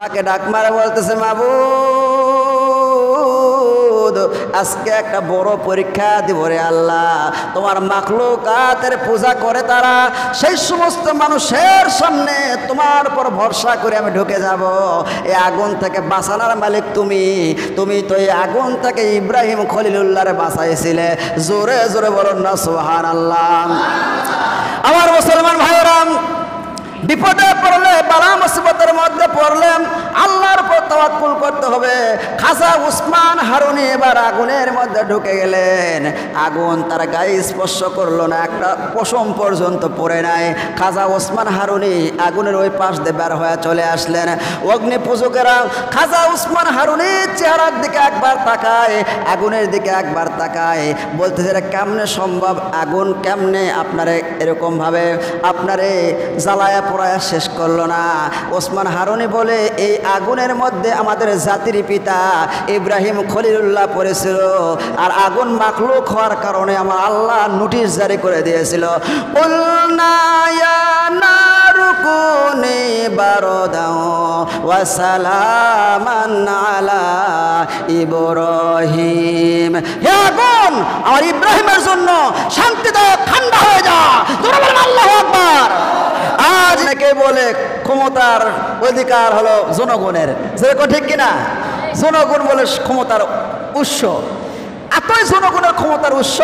আল্লাহকে ডাক মারে বলতেছে, মাবুদ আজকে একটা বড় পরীক্ষা দিব রে আল্লাহ। তোমার মাখলুকাতের পূজা করে তারা, সেই সমস্ত মানুষের সামনে তোমার উপর ভরসা করে আমি ঢুকে যাব। এই আগুন থেকে বাঁচানোর মালিক তুমি। তুমি তো এই আগুন থেকে ইব্রাহিম খলিলুল্লাহরে বাঁচাইছিলে। জোরে জোরে বলুন না সুবহানাল্লাহ। আমার মুসলমান ভাইরাম, বিপদে পড়লে, বালা মুসিবতের মধ্যে পড়লে আল্লাহর উপর তাওয়াক্কুল করতে হবে। খাজা উসমান হারুনি এবার আগুনের মধ্যে ঢুকে গেলেন। আগুন তার গায়ে স্পর্শ করলো না, একটা পশম পর্যন্ত পড়ে নাই। খাজা উসমান হারুনি আগুনের ওই পাশ দিয়ে বের হয়ে চলে আসলেন। অগ্নি পূজকেরা খাজা উসমান হারুনির চেহারার দিকে একবার তাকায়, আগুনের দিকে একবার তাকায়, বলতেছে এটা কেমনে সম্ভব? আগুন কেমনে আপনারে এরকমভাবে আপনারে জ্বালায়া পড়ায়া শেষ করলো না? ওসমান হারুনি বলে, এই আগুনের মধ্যে আমাদের জাতির পিতা ইব্রাহিম খলিলুল্লাহ পড়েছিল, আর আগুন মাখলুক হওয়ার কারণে আমার আল্লাহ নোটিশ জারি করে দিয়েছিল। কুলনা ইয়া নারু কুনি বারদাও ওয়া সালামান আলা ইব্রাহিম। হে আগুন, আমার ইব্রাহিমের জন্য শান্তিদায়ক ঠান্ডা হয়ে যা। জোরে বলেন আল্লাহু আকবার। আজ নাকি বলে ক্ষমতার অধিকার হলো জনগণের, যেরকম ঠিক কিনা? জনগণ বলে ক্ষমতার উৎস। এতই জনগণের ক্ষমতার উৎস,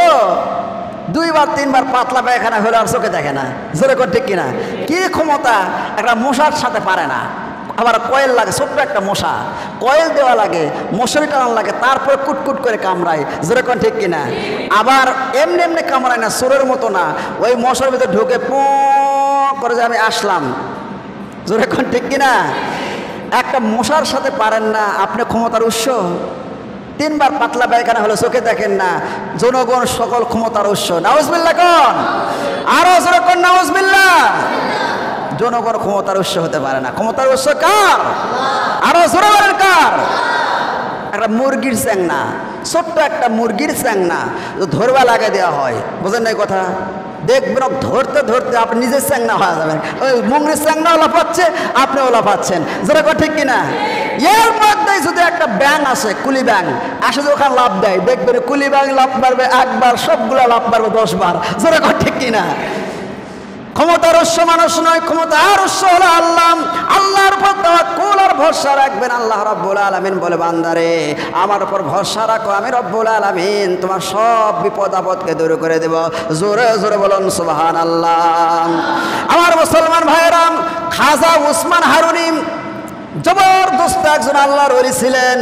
দুইবার তিনবার পাতলা পায়খানা হলে আর চোখে দেখে না, যেরকম ঠিক কিনা? কি ক্ষমতা! একটা মশার সাথে পারে না, আবার কয়েল লাগে, ছোট্ট একটা মশা, কয়েল দেওয়া লাগে, মশারি টানান লাগে, তারপরে কুটকুট করে কামড়ায়, যেরকম ঠিক কিনা? আবার এমনি এমনি কামড়ায় না, চোরের মতো না, ওই মশার ভিতরে ঢুকে পো করে যে আমি আসলাম, যেরকম ঠিক কিনা? একটা মশার সাথে পারেন না, আপনি ক্ষমতার উৎস। তিনবার পাতলা পায়খানা হলে চোখে দেখেন না, জনগণ সকল ক্ষমতার উৎস। নাউজুবিল্লাহ কোন? আরো জোরে কোন নাউজুবিল্লাহ। জনগণ ক্ষমতার উৎস হতে পারে না। ক্ষমতার উৎস কার? আরো জোরে বলেন কার? একটা মুরগির চ্যাংনা, ছোট্ট একটা মুরগির চ্যাংনা ধরবা লাগে দেওয়া হয়, বোঝেন না এই কথা? দেখবেন ধরতে ধরতে আপনি নিজের চ্যাংনা হয়ে যাবেন। ওই মুঙ্গির চ্যাংনাও লাফাচ্ছে, আপনিও লাফাচ্ছেন, যেরকম ঠিক কিনা? এর মধ্যে যদি একটা ব্যাং আসে, কুলি ব্যাং আসে, ওখানে লাভ দেয়, দেখবেন কুলি ব্যাং লাভ মারবে একবার, সবগুলা লাভ মারবে 10 বার, যেরকম ঠিক কিনা? ক্ষমতার উৎস মানুষ নয়, ক্ষমতার উৎস হলো আল্লাহ। আল্লাহর উপর তাওয়াক্কুল আর ভরসা রাখবেন। আল্লাহ রাব্বুল আলামিন বলে, বান্দারে আমার উপর ভরসা রাখো, আমি রব্বুল আলামিন তোমার সব বিপদ আপদকে দূর করে দেব। জোরে জোরে বলুন সুবহানাল্লাহ। আমার মুসলমান ভাইয়েরা, খাজা উসমান হারুনি জবরদস্ত একজন আল্লাহর ওলি ছিলেন।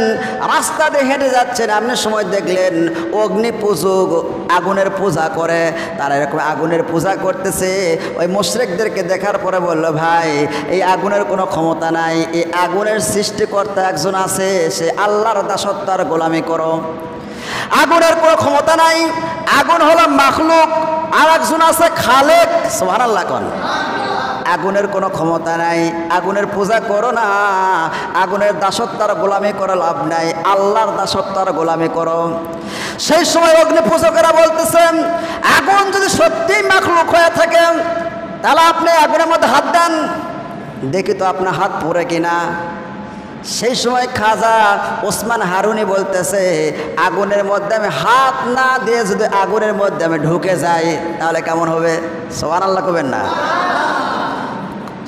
রাস্তা দিয়ে হেঁটে যাচ্ছেন, আপনি সময় দেখলেন অগ্নি পূজক আগুনের পূজা করে, তারা এরকম আগুনের পূজা করতেছে। ওই মুশরিকদেরকে দেখার পরে বলল, ভাই এই আগুনের কোনো ক্ষমতা নাই, এই আগুনের সৃষ্টিকর্তা একজন আছে, সে আল্লাহর দাসত্ব আর গোলামি করো। আগুনের কোনো ক্ষমতা নাই, আগুন হলো মাখলুক, আর একজন আছে খালেক। সুবহানাল্লাহ কোন? আগুনের কোনো ক্ষমতা নাই, আগুনের পূজা করো না, আগুনের দাসত্বের গোলামি করে লাভ নাই, আল্লাহর দাসত্বের গোলামি করো। সেই সময় অগ্নি পূজকেরা বলতেছেন, আগুন যদি সত্যিই মাখলুক হয়ে থাকে তাহলে আপনি আগুনের মধ্যে হাত দেন, দেখি তো আপনার হাত পড়ে কিনা। সেই সময় খাজা ওসমান হারুনি বলতেছে, আগুনের মধ্যে আমি হাত না দিয়ে যদি আগুনের মধ্যে আমি ঢুকে যাই তাহলে কেমন হবে? সুবহানাল্লাহ কবেন না?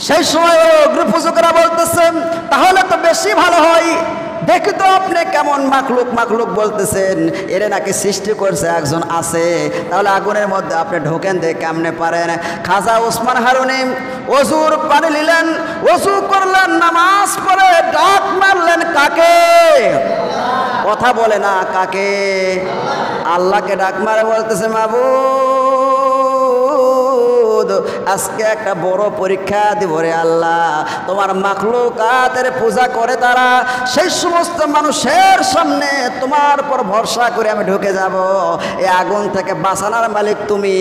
সেই সময় অগ্নিপূজকেরা বলতেছেন, তাহলে তো বেশি ভালো হয়, দেখি তো আপনি কেমন মাখলুক মাখলুক বলতেছেন, এর নাকি সৃষ্টি করছে একজন আছে, তাহলে আগুনের মধ্যে আপনি ঢোকেন, দিয়ে কেমনে পারেন? খাজা ওসমান হারুনি ওযুর পানি নিলেন, ওযু করলেন, নামাজ পড়ে ডাক মারলেন, কাকে? কথা বলে না, কাকে? আল্লাহকে ডাক মারে বলতেছে, মাবুদ আজকে একটা বড় পরীক্ষা দিব রে আল্লাহ। তোমার মাখলুকাতের পূজা করে তারা, সেই সমস্ত মানুষের সামনে তোমার উপর ভরসা করে আমি ঢুকে যাব। এই আগুন থেকে বাঁচানোর মালিক তুমি।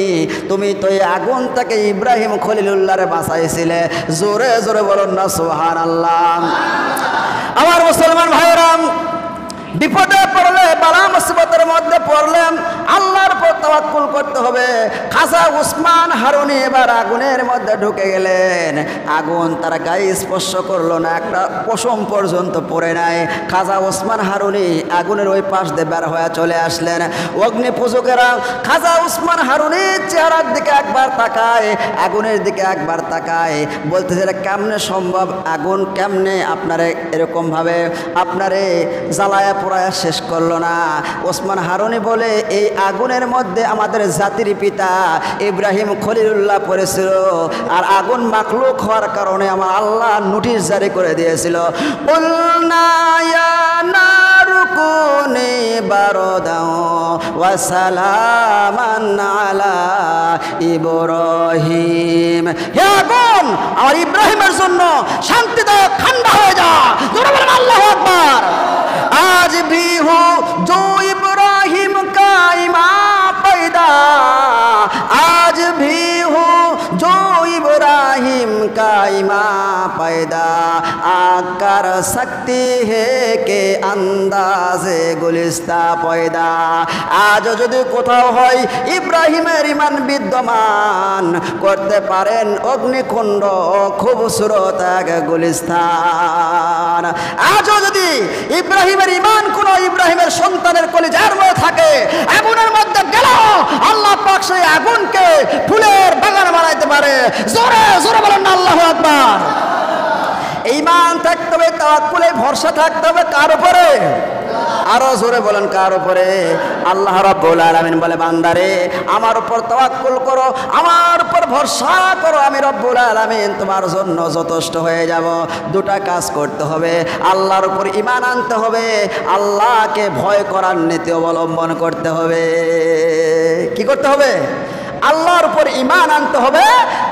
তুমি তো এই আগুন থেকে ইব্রাহিম খলিলুল্লাহরে বাঁচাইছিলে। জোরে জোরে বলুন না সুবহানাল্লাহ। আমার মুসলমান ভাইরা, বিপদে পড়লে, বালা মুসিবতের মধ্যে পড়লে আল্লাহর উপর তাওয়াক্কুল করতে হবে। খাজা উসমান হারুনি এবার আগুনের মধ্যে ঢুকে গেলেন। আগুন তার গায়ে স্পর্শ করলো না, একটা পশম পর্যন্ত পড়ে নাই। খাজা উসমান হারুনি আগুনের ওই পাশ দিয়ে বের হয়ে চলে আসলেন। অগ্নি পূজকেরা খাজা উসমান হারুনির চেহারার দিকে একবার তাকায়, আগুনের দিকে একবার তাকায়, বলতেছে এটা কেমনে সম্ভব? আগুন কেমনে আপনারে এরকমভাবে আপনারে জ্বালায়া পোড়ায়া শেষ করলো না? ওসমান হারুনি বলে এই আগুনের মধ্যে আমাদের জাতির পিতা ইব্রাহিম খলিলুল্লাহ পড়েছিল, আর আগুন মাখলুক হওয়ার কারণে আমার আল্লাহ নোটিশ জারি করে দিয়েছিল, কুলনা ইয়া নারু কুনি বারদাও ওয়া সালামান আলা ইব্রাহিম। হে আগুন, আমার ইব্রাহিমের জন্য শান্তিদায়ক ঠান্ডা হয়ে যা। জোরে বলেন আল্লাহু আকবার। आज भी हो जो इब्राहिम का ईमान पैदा, आज भी हो जो इब्राहिम का ईमान पैदा, आग कर सकती है के अंदाजे गुलिस्ता पैदा। आज যদি কোথাও হয় ইব্রাহিমের ঈমান বিদ্যমান, করতে পারেন অগ্নিকুণ্ড খুবসুরত এক গুলিস্তান। আজও যদি ইব্রাহিমের ঈমান কোন ইব্রাহিমের সন্তানের কলিজার মধ্যে থাকে, আগুনের মধ্যে গেল আল্লাহ পাক সেই আগুনকে ফুলের বাগান বানাইতে পারে। জোরে জোরে বলেন না আল্লাহু আকবার। ঈমান থাকতে হবে, তাওয়াক্কুলে ভরসা থাকতে হবে কার উপরে? আরো জোরে বলেন কার উপরে? আল্লাহ রাব্বুল আলামিন বলে বান্দারে আমার উপর তাওয়াক্কুল করো, আমার উপর ভরসা করো, আমি রব্বুল আলামিন তোমার জন্য যথেষ্ট হয়ে যাব। দুটা কাজ করতে হবে, আল্লাহর উপর ঈমান আনতে হবে, আল্লাহকে ভয় করার নীতি অবলম্বন করতে হবে। কি করতে হবে? আল্লাহর উপর ঈমান আনতে হবে,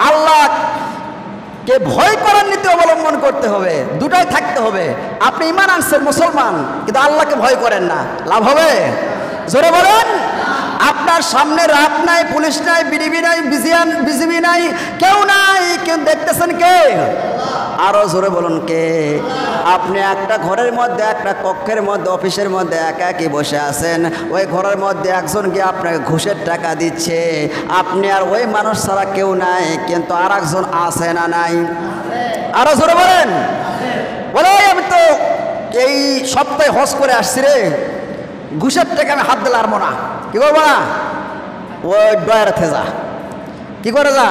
আল্লাহকে ভয় করার নীতি অবলম্বন করতে হবে। দুটাই থাকতে হবে। আপনি ঈমান আনছেন মুসলমান, কিন্তু আল্লাহকে ভয় করেন না, লাভ হবে? জোরে বলেন। আপনার সামনে রাত নাই, পুলিশ নাই, বিডিবি নাই, বিজিবি নাই, কেউ নাই, কেউ দেখতেছেন কে? আরো জোরে বলুন কে? আপনি একটা ঘরের মধ্যে, একটা কক্ষের মধ্যে, অফিসের মধ্যে একা একই বসে আছেন, ওই ঘরের মধ্যে একজন গিয়ে আপনাকে ঘুষের টাকা দিচ্ছে, আপনি আর ওই মানুষ ছাড়া কেউ নাই, কিন্তু আর একজন আছে না নাই? আরো জোরে বলেন। বলে আমি তো এই সপ্তাহে হজ করে আসছি রে, ঘুষের টাকা আমি হাত দিলে আরবো না। কি করবো না? ওই ডয়ারে থেজা। কি করে যা?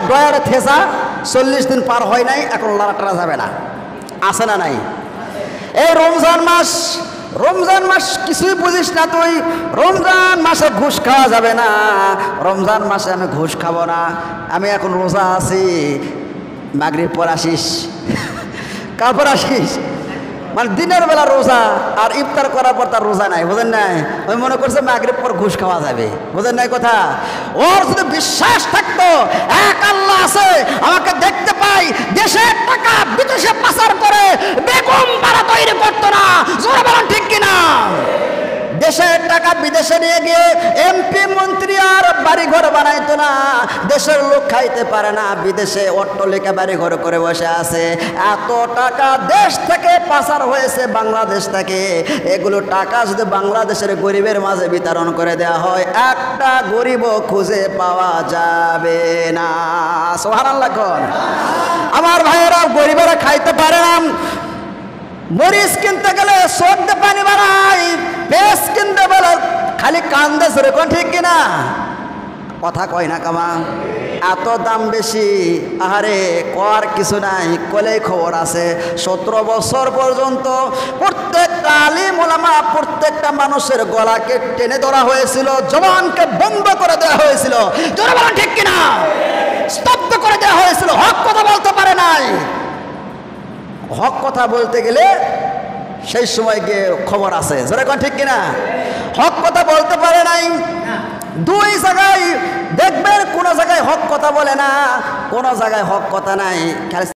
ডয়ারে থেজা। 40 দিন পার হয় নাই, এখন লড়াটা যাবে না, আছে না নাই? এই রমজান মাস কিছুই বুঝিস না তুই। রমজান মাসে ঘুষ খাওয়া যাবে না, রমজান মাসে আমি ঘুষ খাবো না, আমি এখন রোজা আছি। মাগরিব পর আসিস, কাপড় আসিস, মানে দিনের বেলা রোজা, আর ইফতার করার পর তার রোজা নাই, বুঝেন নাই? ওই মনে করছে মাগরিব পর ঘুষ খাওয়া যাবে, বুঝেন নাই কথা? ওর যদি বিশ্বাস থাকতো এক আল্লাহ আছে, আমাকে দেখতে পাই, দেশের টাকা বিদেশে পাচার করে বেগম পাড়া তৈরি করতো না। জোরে বলেন ঠিক কিনা? দেশের টাকা বিদেশে নিয়ে গিয়ে এমপি মন্ত্রী আর বাড়িঘর বানাইতো না। দেশের লোক খাইতে পারে না, বিদেশে অট্টালিকা বাড়িঘর করে বসে আছে। এত টাকা দেশ থেকে পাচার হয়েছে বাংলাদেশ থেকে। এগুলো টাকা যদি বাংলাদেশের গরিবের মাঝে বিতরণ করে দেওয়া হয়, একটা গরিবও খুঁজে পাওয়া যাবে না। সুবহানাল্লাহ কোন? আমার ভাইয়েরা, গরিবেরা খাইতে পারে না। মরিচ কিনতে গেলে চোখ দিয়ে পানি বাড়াই, পেঁয়াজ কিনতে বলে খালি কান্দে সরে। কোন ঠিক কিনা? কথা কয় না কামা? এত দাম বেশি, আহারে কর কিছু নাই, কলেই খবর আছে। 17 বছর পর্যন্ত প্রত্যেকটা আলিম ওলামা, প্রত্যেকটা মানুষের গলাকে টেনে ধরা হয়েছিল, জবানকে বন্ধ করে দেওয়া হয়েছিল। জোরে বলেন ঠিক কিনা? স্তব্ধ করে দেওয়া হয়েছিল, হক কথা বলতে পারে নাই। হক কথা বলতে গেলে সেই সময় গিয়ে খবর আছে, যেরকম ঠিক কিনা? হক কথা বলতে পারে নাই। দুই জায়গায় দেখবেন, কোন জায়গায় হক কথা বলে না, কোন জায়গায় হক কথা নাই।